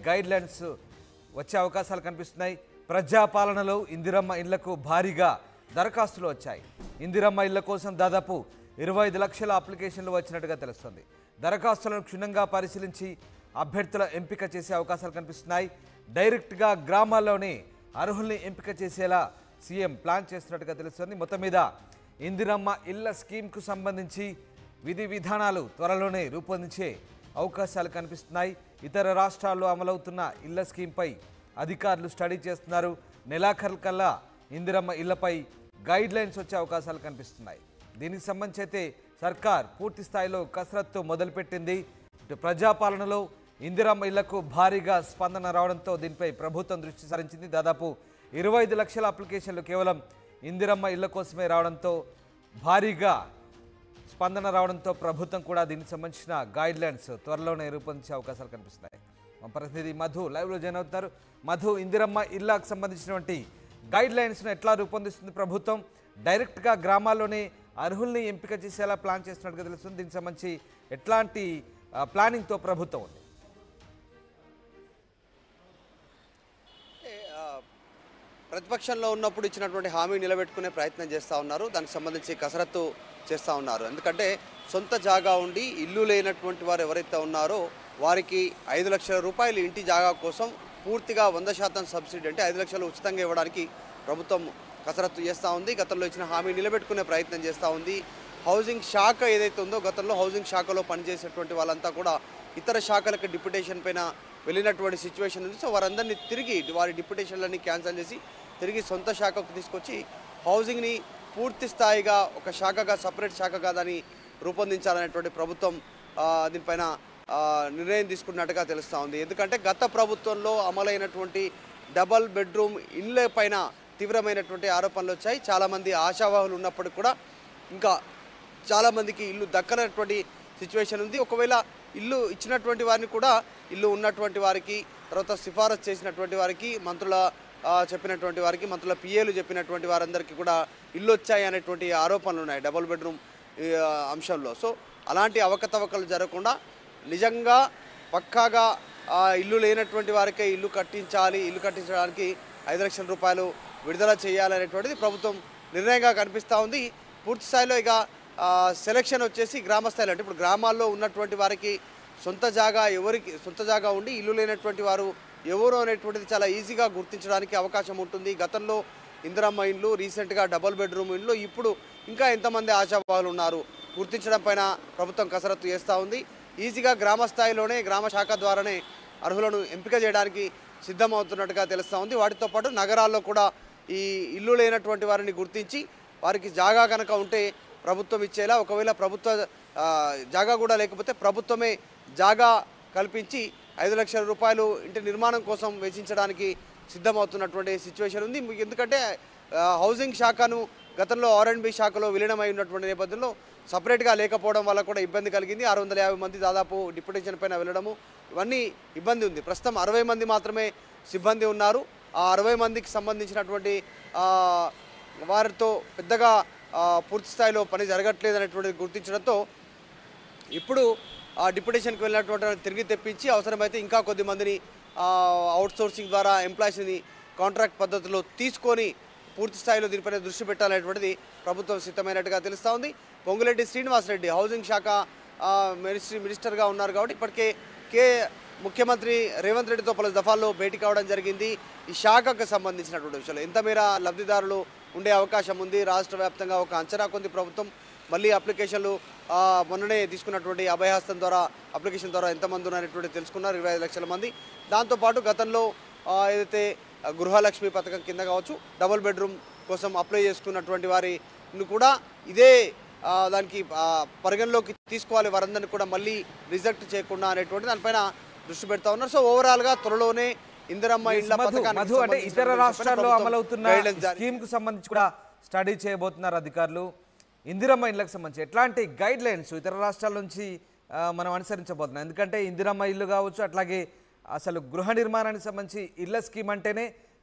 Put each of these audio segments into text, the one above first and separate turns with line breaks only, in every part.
Guidelines వచ్చే అవకాశాలు కనిపిస్తున్నాయి. ప్రజాపాలనలో ఇందిరమ్మ ఇళ్లకు భారీగా దరఖాస్తులు వచ్చాయి. ఇందిరమ్మ ఇళ్ల కోసం దాదాపు 25 లక్షల అప్లికేషన్లు వచ్చినట్టుగా తెలుస్తుంది. దరఖాస్తులను క్షుణ్ణంగా పరిశీలించి అభ్యర్థుల ఎంపిక చేసే అవకాశాలు కనిపిస్తున్నాయి. డైరెక్ట్గా గ్రామాల్లోనే అర్హుల్ని ఎంపిక చేసేలా సీఎం ప్లాన్ చేస్తున్నట్టుగా తెలుస్తుంది. మొత్తం మీద ఇందిరమ్మ ఇళ్ల స్కీమ్కు సంబంధించి విధి విధానాలు త్వరలోనే రూపొందించే అవకాశాలు కనిపిస్తున్నాయి. ఇతర రాష్ట్రాల్లో అమలవుతున్న ఇళ్ల స్కీమ్పై అధికారులు స్టడీ చేస్తున్నారు. నెలాఖరు కల్లా ఇందిరమ్మ ఇళ్లపై గైడ్లైన్స్ వచ్చే అవకాశాలు కనిపిస్తున్నాయి. దీనికి సంబంధించి అయితే సర్కార్ పూర్తి స్థాయిలో కసరత్తు మొదలుపెట్టింది. ప్రజాపాలనలో ఇందిరమ్మ ఇళ్లకు భారీగా స్పందన రావడంతో దీనిపై ప్రభుత్వం దృష్టి సారించింది. దాదాపు 25 లక్షల అప్లికేషన్లు కేవలం ఇందిరమ్మ ఇళ్ల కోసమే రావడంతో భారీగా స్పందన రావడంతో ప్రభుత్వం కూడా దీనికి సంబంధించిన గైడ్లైన్స్ త్వరలోనే రూపొందించే అవకాశాలు కనిపిస్తున్నాయి. మా ప్రతినిధి మధు లైవ్లో జాయిన్ అవుతున్నారు. మధు, ఇందిరమ్మ ఇళ్లకు సంబంధించినటువంటి గైడ్లైన్స్ను ఎట్లా రూపొందిస్తుంది ప్రభుత్వం? డైరెక్ట్గా గ్రామాల్లోనే అర్హుల్ని ఎంపిక చేసేలా ప్లాన్ చేస్తున్నట్టుగా తెలుస్తుంది. దీనికి సంబంధించి ఎట్లాంటి ప్లానింగ్తో ప్రభుత్వం ఉంది?
ప్రతిపక్షంలో ఉన్నప్పుడు ఇచ్చినటువంటి హామీ నిలబెట్టుకునే ప్రయత్నం చేస్తూ ఉన్నారు. దానికి సంబంధించి కసరత్తు చేస్తూ ఉన్నారు. ఎందుకంటే సొంత జాగా ఉండి ఇల్లు లేనటువంటి వారు ఎవరైతే ఉన్నారో వారికి 5 లక్షల రూపాయలు ఇంటి జాగా కోసం పూర్తిగా 100% సబ్సిడీ అంటే 5 లక్షలు ఉచితంగా ఇవ్వడానికి ప్రభుత్వం కసరత్తు చేస్తూ ఉంది. గతంలో ఇచ్చిన హామీ నిలబెట్టుకునే ప్రయత్నం చేస్తూ ఉంది. హౌసింగ్ శాఖ ఏదైతే ఉందో గతంలో హౌసింగ్ శాఖలో పనిచేసేటువంటి వాళ్ళంతా కూడా ఇతర శాఖలకు డిప్యుటేషన్ పైన వెళ్ళినటువంటి సిచ్యువేషన్ ఉంది. సో వారందరినీ తిరిగి వారి డిప్యుటేషన్లన్నీ క్యాన్సిల్ చేసి తిరిగి సొంత శాఖకు తీసుకొచ్చి హౌసింగ్ని పూర్తి స్థాయిగా ఒక శాఖగా సపరేట్ శాఖగా దాన్ని రూపొందించాలనేటువంటి ప్రభుత్వం దీనిపైన నిర్ణయం తీసుకున్నట్టుగా తెలుస్తూ ఉంది. ఎందుకంటే గత ప్రభుత్వంలో అమలైనటువంటి డబల్ బెడ్రూమ్ ఇళ్ళ పైన తీవ్రమైనటువంటి ఆరోపణలు వచ్చాయి. చాలామంది ఆశావాహులు ఉన్నప్పటికీ కూడా ఇంకా చాలామందికి ఇల్లు దక్కనటువంటి సిచ్యువేషన్ ఉంది. ఒకవేళ ఇల్లు ఇచ్చినటువంటి వారిని కూడా ఇల్లు ఉన్నటువంటి వారికి, తర్వాత సిఫారసు చేసినటువంటి వారికి, మంత్రుల చెప్పినటువంటి వారికి, మంత్రుల పిఏలు చెప్పినటువంటి వారందరికీ కూడా ఇల్లు వచ్చాయి అనేటువంటి ఆరోపణలు ఉన్నాయి డబుల్ బెడ్రూమ్ అంశంలో. సో అలాంటి అవకతవకలు జరగకుండా నిజంగా పక్కాగా ఇల్లు లేనటువంటి వారికే ఇల్లు కట్టించాలి, ఇల్లు కట్టించడానికి 5 లక్షల రూపాయలు విడుదల చేయాలనేటువంటిది ప్రభుత్వం నిర్ణయంగా కనిపిస్తూ ఉంది. పూర్తి స్థాయిలో ఇక సెలక్షన్ వచ్చేసి గ్రామ స్థాయిలో, అంటే ఇప్పుడు గ్రామాల్లో ఉన్నటువంటి వారికి సొంత జాగా ఉండి ఇల్లు లేనటువంటి వారు ఎవరు అనేటువంటిది చాలా ఈజీగా గుర్తించడానికి అవకాశం ఉంటుంది. గతంలో ఇందిరమ్మ ఇండ్లు, రీసెంట్గా డబుల్ బెడ్రూమ్ ఇండ్లు, ఇప్పుడు ఇంకా ఎంతమంది ఆశావాహులు ఉన్నారు గుర్తించడం పైన ప్రభుత్వం కసరత్తు చేస్తూ ఉంది. ఈజీగా గ్రామ స్థాయిలోనే గ్రామ శాఖ ద్వారానే అర్హులను ఎంపిక చేయడానికి సిద్ధమవుతున్నట్టుగా తెలుస్తూ ఉంది. వాటితో పాటు నగరాల్లో కూడా ఈ ఇల్లు లేనటువంటి వారిని గుర్తించి వారికి జాగా కనుక ఉంటే ప్రభుత్వం ఇచ్చేలా, ఒకవేళ ప్రభుత్వ జాగా కూడా లేకపోతే ప్రభుత్వమే జాగా కల్పించి 5 లక్షల రూపాయలు ఇంటి నిర్మాణం కోసం వెచ్చించడానికి సిద్ధమవుతున్నటువంటి సిచ్యువేషన్ ఉంది. ఎందుకంటే హౌసింగ్ శాఖను గతంలో R&B శాఖలో విలీనమై ఉన్నటువంటి నేపథ్యంలో సపరేట్గా లేకపోవడం వల్ల కూడా ఇబ్బంది కలిగింది. 650 మంది దాదాపు డిప్యుటేషన్ పైన వెళ్ళడము ఇవన్నీ ఇబ్బంది ఉంది. ప్రస్తుతం 60 మంది మాత్రమే సిబ్బంది ఉన్నారు. ఆ 60 మందికి సంబంధించినటువంటి వారితో పెద్దగా పూర్తి స్థాయిలో పని జరగట్లేదు అనేటువంటిది గుర్తించడంతో ఇప్పుడు ఆ డిప్యుటేషన్కి వెళ్ళినటువంటి తిరిగి తెప్పించి అవసరమైతే ఇంకా కొద్ది మందిని అవుట్సోర్సింగ్ ద్వారా ఎంప్లాయీస్ని కాంట్రాక్ట్ పద్ధతిలో తీసుకొని పూర్తి స్థాయిలో దీనిపైన దృష్టి పెట్టాలనేటువంటిది ప్రభుత్వం సిద్ధమైనట్టుగా తెలుస్తూ ఉంది. పొంగులేటి శ్రీనివాసరెడ్డి హౌసింగ్ శాఖ మినిస్టర్గా ఉన్నారు కాబట్టి ఇప్పటికే ముఖ్యమంత్రి రేవంత్ రెడ్డితో పలు దఫాల్లో భేటీ కావడం జరిగింది. ఈ శాఖకు సంబంధించినటువంటి విషయాలు ఎంత మేర లబ్ధిదారులు ఉండే అవకాశం ఉంది, రాష్ట్ర వ్యాప్తంగా ఒక అంచనా కొంది ప్రభుత్వం మళ్ళీ అప్లికేషన్లు మొన్ననే తీసుకున్నటువంటి అభయహస్తం ద్వారా అప్లికేషన్ ద్వారా ఎంతమంది ఉన్నారనేటువంటి తెలుసుకున్నారు, 25 లక్షల మంది. దాంతోపాటు గతంలో ఏదైతే గృహలక్ష్మి పథకం కింద కావచ్చు డబుల్ బెడ్రూమ్ కోసం అప్లై చేసుకున్నటువంటి వారిని కూడా ఇదే దానికి పరిగణలోకి తీసుకోవాలి, వారందరినీ కూడా మళ్ళీ రిజెక్ట్ చేయకుండా అనేటువంటి దానిపైన దృష్టి పెడతా ఉన్నారు. సో ఓవరాల్గా త్వరలోనే ఇందిరమ్మ ఇళ్ల పథకానికి
అంటే ఇతర రాష్ట్రాల్లో అమలవుతున్న స్కీమ్కు సంబంధించి కూడా స్టడీ చేయబోతున్నారు అధికారులు. ఇందిరమ్మ ఇళ్లకు సంబంధించి ఎట్లాంటి గైడ్ లైన్స్ ఇతర రాష్ట్రాల నుంచి మనం అనుసరించబోతున్నాం? ఎందుకంటే ఇందిరమ్మ ఇల్లు కావచ్చు, అట్లాగే అసలు గృహ నిర్మాణానికి సంబంధించి ఇళ్ల స్కీమ్ అంటేనే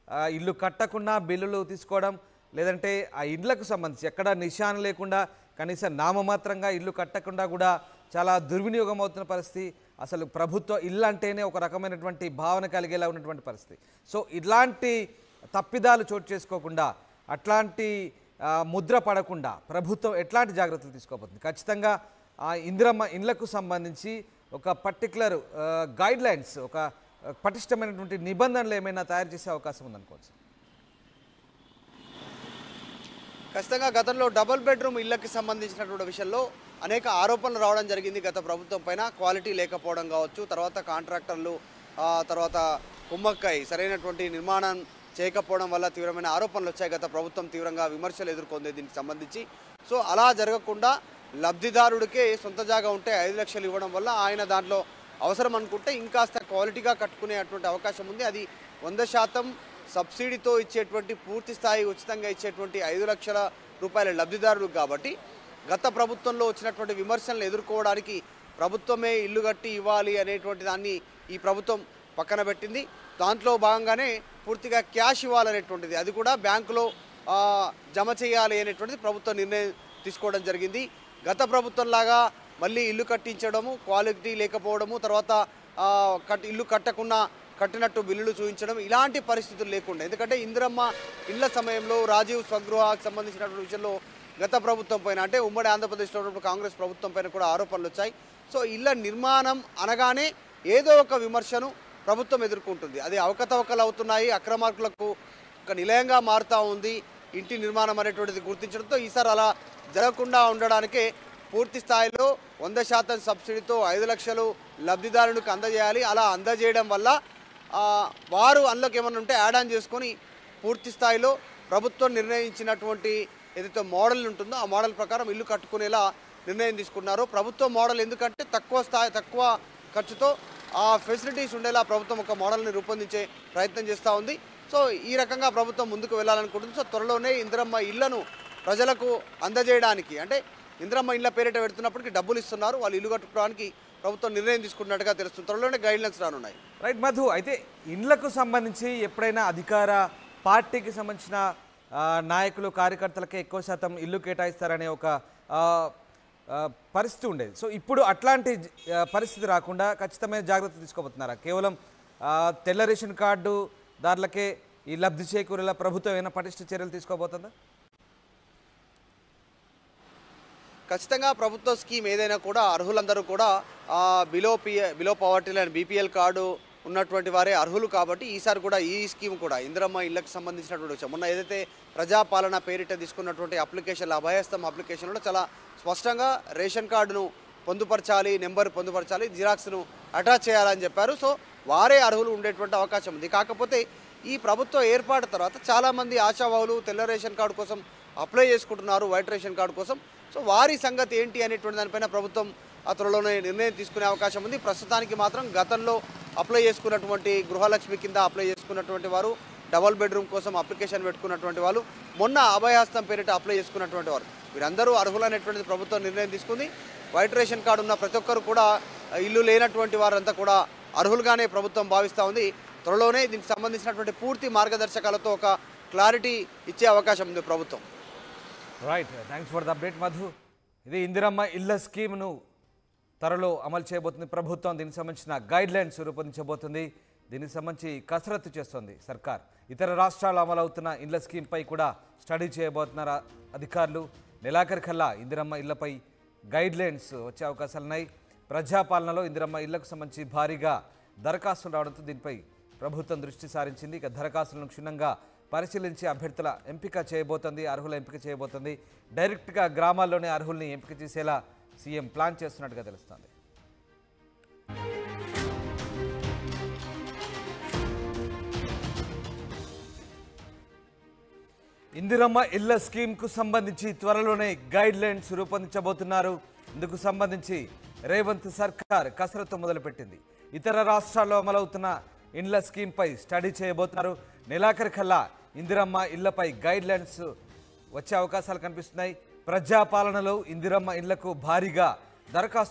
ఇల్లు కట్టకుండా బిల్లులు తీసుకోవడం, లేదంటే ఆ ఇళ్లకు సంబంధించి ఎక్కడ నిశాన లేకుండా కనీసం నామమాత్రంగా ఇల్లు కట్టకుండా కూడా చాలా దుర్వినియోగం అవుతున్న పరిస్థితి. అసలు ప్రభుత్వ ఇల్లు అంటేనే ఒక రకమైనటువంటి భావన కలిగేలా ఉన్నటువంటి పరిస్థితి. సో ఇలాంటి తప్పిదాలు చోటు చేసుకోకుండా, అట్లాంటి ముద్ర పడకుండా ప్రభుత్వం ఎట్లాంటి జాగ్రత్తలు తీసుకోబోతుంది? ఖచ్చితంగా ఇందిరమ్మ ఇండ్లకు సంబంధించి ఒక పర్టికులర్ గైడ్ లైన్స్, ఒక పటిష్టమైనటువంటి నిబంధనలు ఏమైనా తయారు చేసే అవకాశం ఉందనుకోవచ్చు.
ఖచ్చితంగా గతంలో డబుల్ బెడ్రూమ్ ఇళ్లకి సంబంధించినటువంటి విషయంలో అనేక ఆరోపణలు రావడం జరిగింది గత ప్రభుత్వం పైన. క్వాలిటీ లేకపోవడం కావచ్చు, తర్వాత కాంట్రాక్టర్లు తర్వాత కుమ్మక్కై సరైనటువంటి నిర్మాణం చేయకపోవడం వల్ల తీవ్రమైన ఆరోపణలు వచ్చాయి. గత ప్రభుత్వం తీవ్రంగా విమర్శలు ఎదుర్కొంది దీనికి సంబంధించి. సో అలా జరగకుండా లబ్ధిదారుడికే సొంత జాగా ఉంటే 5 లక్షలు ఇవ్వడం వల్ల ఆయన దాంట్లో అవసరం అనుకుంటే ఇంకాస్త క్వాలిటీగా కట్టుకునేటువంటి అవకాశం ఉంది. అది 100% సబ్సిడీతో ఇచ్చేటువంటి పూర్తి స్థాయి ఉచితంగా ఇచ్చేటువంటి 5 లక్షల రూపాయల లబ్ధిదారుడు కాబట్టి గత ప్రభుత్వంలో వచ్చినటువంటి విమర్శలను ఎదుర్కోవడానికి ప్రభుత్వమే ఇల్లు కట్టి ఇవ్వాలి అనేటువంటి దాన్ని ఈ ప్రభుత్వం పక్కన పెట్టింది. దాంట్లో భాగంగానే పూర్తిగా క్యాష్ ఇవ్వాలనేటువంటిది, అది కూడా బ్యాంకులో జమ చేయాలి అనేటువంటిది ప్రభుత్వం నిర్ణయం తీసుకోవడం జరిగింది. గత ప్రభుత్వంలాగా మళ్ళీ ఇల్లు కట్టించడము, క్వాలిటీ లేకపోవడము, తర్వాత ఇల్లు కట్టినట్టు బిల్లులు చూపించడం, ఇలాంటి పరిస్థితులు లేకుండా. ఎందుకంటే ఇందిరమ్మ ఇళ్ల సమయంలో రాజీవ్ స్వగృహకు సంబంధించినటువంటి విషయంలో గత ప్రభుత్వం పైన, అంటే ఉమ్మడి ఆంధ్రప్రదేశ్లో ఉన్నప్పుడు కాంగ్రెస్ ప్రభుత్వం పైన కూడా ఆరోపణలు వచ్చాయి. సో ఇళ్ల నిర్మాణం అనగానే ఏదో ఒక విమర్శను ప్రభుత్వం ఎదుర్కొంటుంది. అది అవకతవకలు అవుతున్నాయి, అక్రమార్కులకు ఒక నిలయంగా మారుతూ ఉంది ఇంటి నిర్మాణం అనేటువంటిది గుర్తించడంతో ఈసారి అలా జరగకుండా ఉండడానికే పూర్తి స్థాయిలో 100% సబ్సిడీతో 5 లక్షలు లబ్ధిదారునికి అందజేయాలి. అలా అందజేయడం వల్ల వారు అందులోకి ఏమన్నా ఉంటే యాడ్ ఆన్ చేసుకొని పూర్తి స్థాయిలో ప్రభుత్వం నిర్ణయించినటువంటి ఏదైతే మోడల్ ఉంటుందో ఆ మోడల్ ప్రకారం ఇల్లు కట్టుకునేలా నిర్ణయం తీసుకున్నారు. ప్రభుత్వ మోడల్ ఎందుకంటే తక్కువ ఖర్చుతో ఆ ఫెసిలిటీస్ ఉండేలా ప్రభుత్వం ఒక మోడల్ని రూపొందించే ప్రయత్నం చేస్తూ ఉంది. సో ఈ రకంగా ప్రభుత్వం ముందుకు వెళ్ళాలనుకుంటుంది. సో త్వరలోనే ఇందిరమ్మ ఇళ్లను ప్రజలకు అందజేయడానికి, అంటే ఇందిరమ్మ ఇళ్ల పేరిట పెడుతున్నప్పటికీ డబ్బులు ఇస్తున్నారు, వాళ్ళు ఇల్లు కట్టుకోవడానికి ప్రభుత్వం నిర్ణయం తీసుకున్నట్టుగా తెలుస్తుంది. త్వరలోనే గైడ్లైన్స్ రానున్నాయి.
రైట్ మధు, అయితే ఇండ్లకు సంబంధించి ఎప్పుడైనా అధికార పార్టీకి సంబంధించిన నాయకులు కార్యకర్తలకే ఎక్కువ శాతం ఇల్లు కేటాయిస్తారనే ఒక పరిస్థితి ఉండేది. సో ఇప్పుడు అట్లాంటి పరిస్థితి రాకుండా ఖచ్చితమైన జాగ్రత్త తీసుకోబోతున్నారా? కేవలం తెల్ల రేషన్ కార్డు దారులకే ఈ లబ్ధి చేకూరేలా ప్రభుత్వం ఏమైనా పటిష్ట చర్యలు తీసుకోబోతుందా?
ఖచ్చితంగా ప్రభుత్వ స్కీమ్ ఏదైనా కూడా అర్హులందరూ కూడా below poverty line BPL card ఉన్నటువంటి వారే అర్హులు కాబట్టి ఈసారి కూడా ఈ స్కీమ్ కూడా ఇందిరమ్మ ఇళ్లకు సంబంధించినటువంటి విషయం. మొన్న ఏదైతే ప్రజాపాలన పేరిట తీసుకున్నటువంటి అప్లికేషన్లు, అభయస్థం అప్లికేషన్లో చాలా స్పష్టంగా రేషన్ కార్డును పొందుపరచాలి, నెంబర్ పొందుపరచాలి, జిరాక్స్ను అటాచ్ చేయాలని చెప్పారు. సో వారే అర్హులు ఉండేటువంటి అవకాశం ఉంది. కాకపోతే ఈ ప్రభుత్వం ఏర్పాటు తర్వాత చాలామంది ఆశావాహులు తెల్ల రేషన్ కార్డు కోసం అప్లై చేసుకుంటున్నారు, వైట్ రేషన్ కార్డు కోసం. సో వారి సంగతి ఏంటి అనేటువంటి దానిపైన ప్రభుత్వం త్వరలోనే నిర్ణయం తీసుకునే అవకాశం ఉంది. ప్రస్తుతానికి మాత్రం గతంలో అప్లై చేసుకున్నటువంటి గృహలక్ష్మి కింద అప్లై చేసుకున్నటువంటి వారు, డబుల్ బెడ్రూమ్ కోసం అప్లికేషన్ పెట్టుకున్నటువంటి వాళ్ళు, మొన్న అభయహస్తం పేరిట అప్లై చేసుకున్నటువంటి వారు, వీరందరూ అర్హులైనటువంటిది ప్రభుత్వం నిర్ణయం తీసుకుంది. వైట్ రేషన్ కార్డు ఉన్న ప్రతి ఒక్కరు కూడా ఇల్లు లేనటువంటి వారంతా కూడా అర్హులుగానే ప్రభుత్వం భావిస్తూ ఉంది. త్వరలోనే దీనికి సంబంధించినటువంటి పూర్తి మార్గదర్శకాలతో ఒక క్లారిటీ ఇచ్చే అవకాశం ఉంది ప్రభుత్వం.
Right, thanks for the update Madhu. ఇది ఇందిరమ్మ ఇళ్ల స్కీమ్ను త్వరలో అమలు చేయబోతుంది ప్రభుత్వం. దీనికి సంబంధించిన గైడ్ లైన్స్ రూపొందించబోతుంది. దీనికి సంబంధించి కసరత్తు చేస్తుంది సర్కార్. ఇతర రాష్ట్రాలు అమలవుతున్న ఇళ్ల స్కీమ్పై కూడా స్టడీ చేయబోతున్నారు అధికారులు. నెలాఖరికల్లా ఇందిరమ్మ ఇళ్లపై గైడ్ లైన్స్ వచ్చే అవకాశాలున్నాయి. ప్రజాపాలనలో ఇందిరమ్మ ఇళ్లకు సంబంధించి భారీగా దరఖాస్తులు రావడంతో దీనిపై ప్రభుత్వం దృష్టి సారించింది. ఇక దరఖాస్తులను క్షుణ్ణంగా పరిశీలించి అభ్యర్థుల ఎంపిక చేయబోతుంది, అర్హుల ఎంపిక చేయబోతుంది. డైరెక్ట్గా గ్రామాల్లోనే అర్హుల్ని ఎంపిక చేసేలా సీఎం ప్లాన్ చేస్తున్నట్టుగా తెలుస్తోంది. ఇందిరమ్మ ఇళ్ల స్కీమ్కు సంబంధించి త్వరలోనే గైడ్ లైన్స్ రూపొందించబోతున్నారు. ఇందుకు సంబంధించి రేవంత్ సర్కార్ కసరత్తు మొదలుపెట్టింది. ఇతర రాష్ట్రాల్లో అమలవుతున్న ఇండ్ల స్కీమ్పై స్టడీ చేయబోతున్నారు. నెలాఖరికల్లా ఇందిరమ్మ ఇళ్లపై గైడ్ లైన్స్ వచ్చే అవకాశాలు కనిపిస్తున్నాయి. ప్రజాపాలనలో ఇందిరమ్మ ఇళ్లకు భారీగా దరఖాస్తు